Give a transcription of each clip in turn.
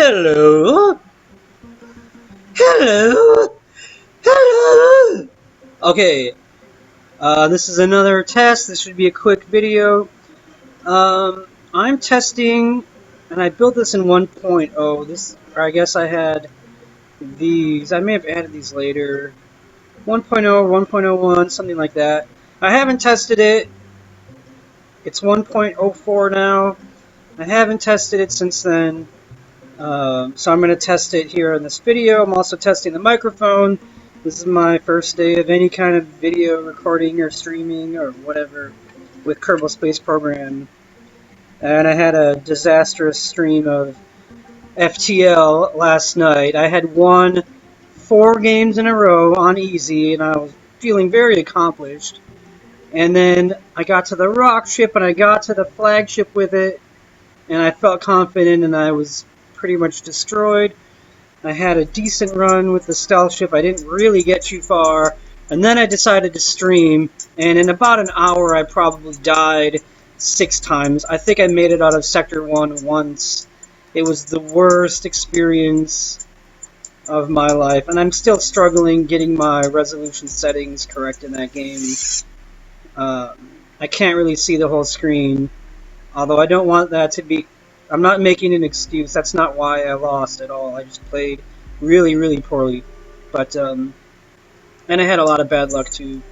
Hello? Hello? Hello? Okay, this is another test. This should be a quick video. I'm testing, and I built this in 1.0. Or I guess I had these. I may have added these later. 1.0 or 1.01, something like that. I haven't tested it. It's 1.04 now. I haven't tested it since then. So I'm going to test it here in this video. I'm also testing the microphone. This is my first day of any kind of video recording or streaming or whatever with Kerbal Space Program. And I had a disastrous stream of FTL last night. I had won 4 games in a row on easy, and I was feeling very accomplished. And then I got to the rock ship, and I got to the flagship with it, and I felt confident, and I was pretty much destroyed. I had a decent run with the stealth ship. I didn't really get too far, and then I decided to stream, and in about an hour I probably died 6 times. I think I made it out of Sector 1 once. It was the worst experience of my life, and I'm still struggling getting my resolution settings correct in that game. I can't really see the whole screen, although I don't want that to be... I'm not making an excuse. That's not why I lost at all. I just played really, really poorly. But, and I had a lot of bad luck too.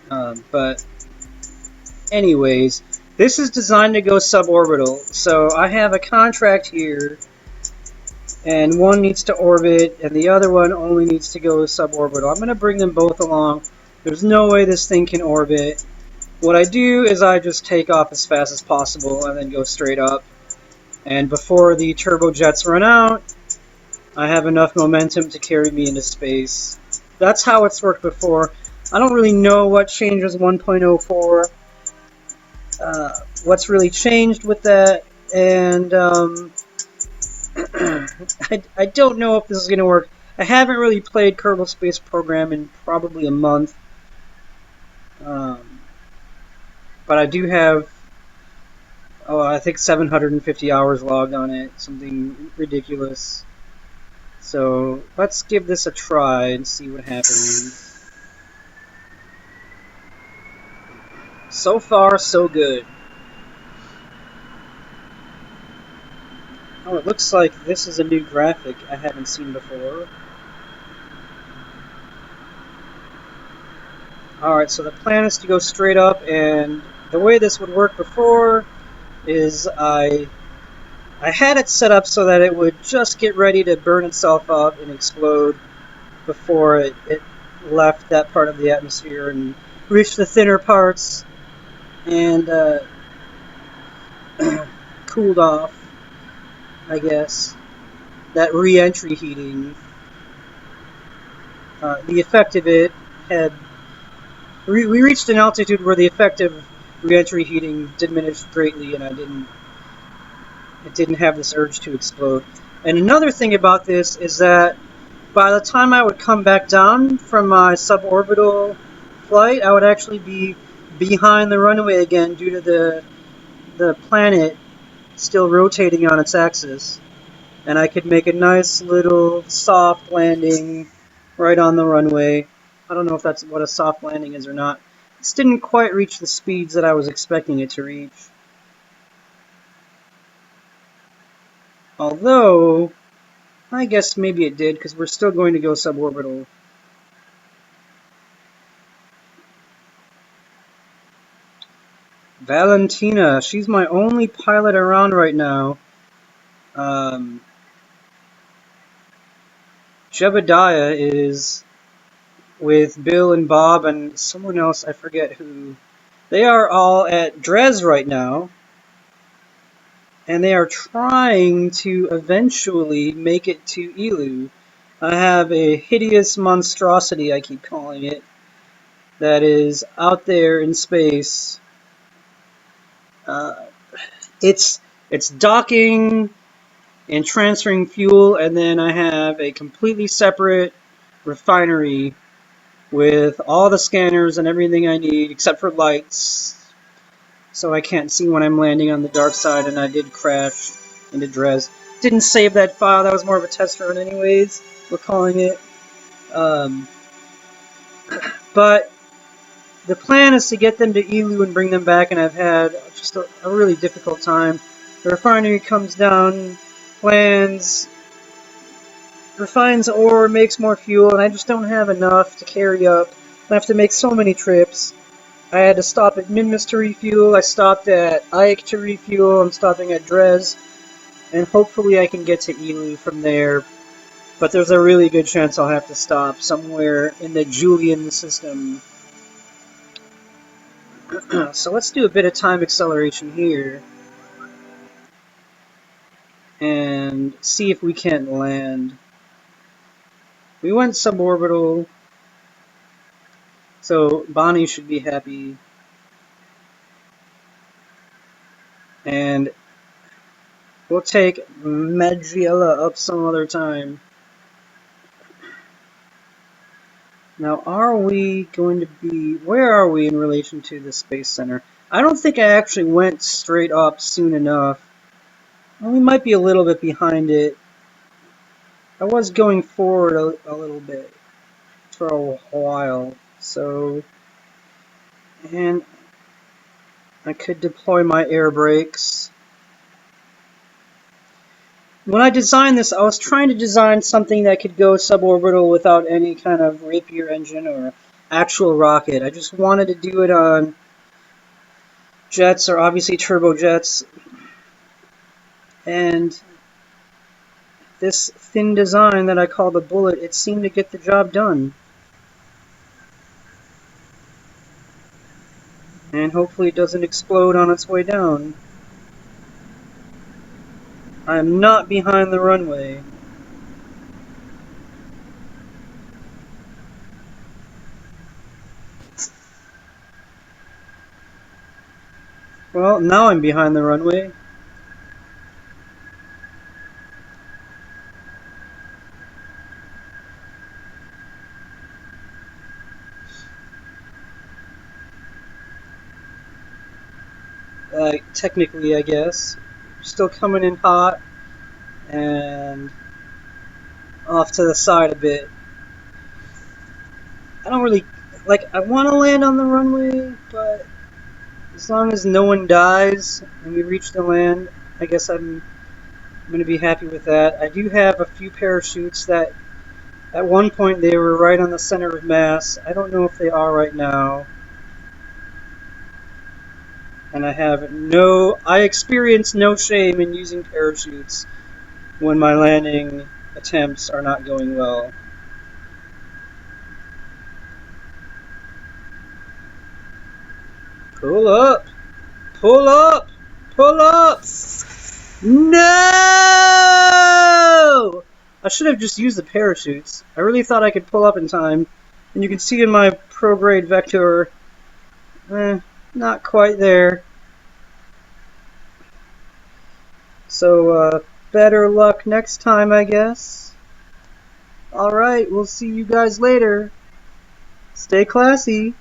But, anyways, this is designed to go suborbital. So I have a contract here, and one needs to orbit, and the other one only needs to go suborbital. I'm going to bring them both along. There's no way this thing can orbit. What I do is I just take off as fast as possible and then go straight up. And before the turbojets run out, I have enough momentum to carry me into space. That's how it's worked before. I don't really know what changes 1.04. What's really changed with that, and I don't know if this is going to work. I haven't really played Kerbal Space Program in probably a month. But I do have, I think 750 hours logged on it, something ridiculous. So let's give this a try and see what happens. So far, so good. Oh, it looks like this is a new graphic I haven't seen before. Alright, so the plan is to go straight up, and the way this would work before is I had it set up so that it would just get ready to burn itself up and explode before it left that part of the atmosphere and reached the thinner parts and cooled off, I guess. That re-entry heating, the effect of it had... We reached an altitude where the effect of re-entry heating diminished greatly, and it didn't have this urge to explode. And another thing about this is that by the time I would come back down from my suborbital flight, I would actually be behind the runway again due to the planet still rotating on its axis. And I could make a nice little soft landing right on the runway. I don't know if that's what a soft landing is or not. This didn't quite reach the speeds that I was expecting it to reach. Although, I guess maybe it did, because we're still going to go suborbital. Valentina, she's my only pilot around right now. Jebediah is with Bill and Bob and someone else, I forget who. They are all at Dres right now, and they are trying to eventually make it to Elu. I have a hideous monstrosity, I keep calling it, that is out there in space. It's docking and transferring fuel, and then I have a completely separate refinery with all the scanners and everything I need, except for lights, so I can't see when I'm landing on the dark side, and I did crash into Dres. Didn't save that file. That was more of a test run anyways. We're calling it. But the plan is to get them to Elu and bring them back, and I've had just a really difficult time. The refinery comes down, lands, refines ore, makes more fuel, and I just don't have enough to carry up. I have to make so many trips. I had to stop at Minmus to refuel, I stopped at Ike to refuel, I'm stopping at Dres, and hopefully I can get to Elu from there. But there's a really good chance I'll have to stop somewhere in the Julian system. So let's do a bit of time acceleration here and see if we can't land. We went suborbital, so Bonnie should be happy. And we'll take Madriella up some other time. Now, are we going to be... Where are we in relation to the Space Center? I don't think I actually went straight up soon enough. Well, we might be a little bit behind it. I was going forward a little bit for a while, so... And I could deploy my air brakes. When I designed this, I was trying to design something that could go suborbital without any kind of Rapier engine or actual rocket. I just wanted to do it on jets, or obviously turbojets. And this thin design that I call the Bullet, it seemed to get the job done. And hopefully it doesn't explode on its way down. I am not behind the runway. Well, now I'm behind the runway. Technically, I guess. Still coming in hot. And off to the side a bit. I don't really... I want to land on the runway, but as long as no one dies and we reach the land, I guess I'm going to be happy with that. I do have a few parachutes that at one point they were right on the center of mass. I don't know if they are right now. And I experience no shame in using parachutes when my landing attempts are not going well. Pull up! Pull up! Pull up! No! I should have just used the parachutes. I really thought I could pull up in time. And you can see in my prograde vector, not quite there. So, better luck next time, I guess. Alright, we'll see you guys later. Stay classy.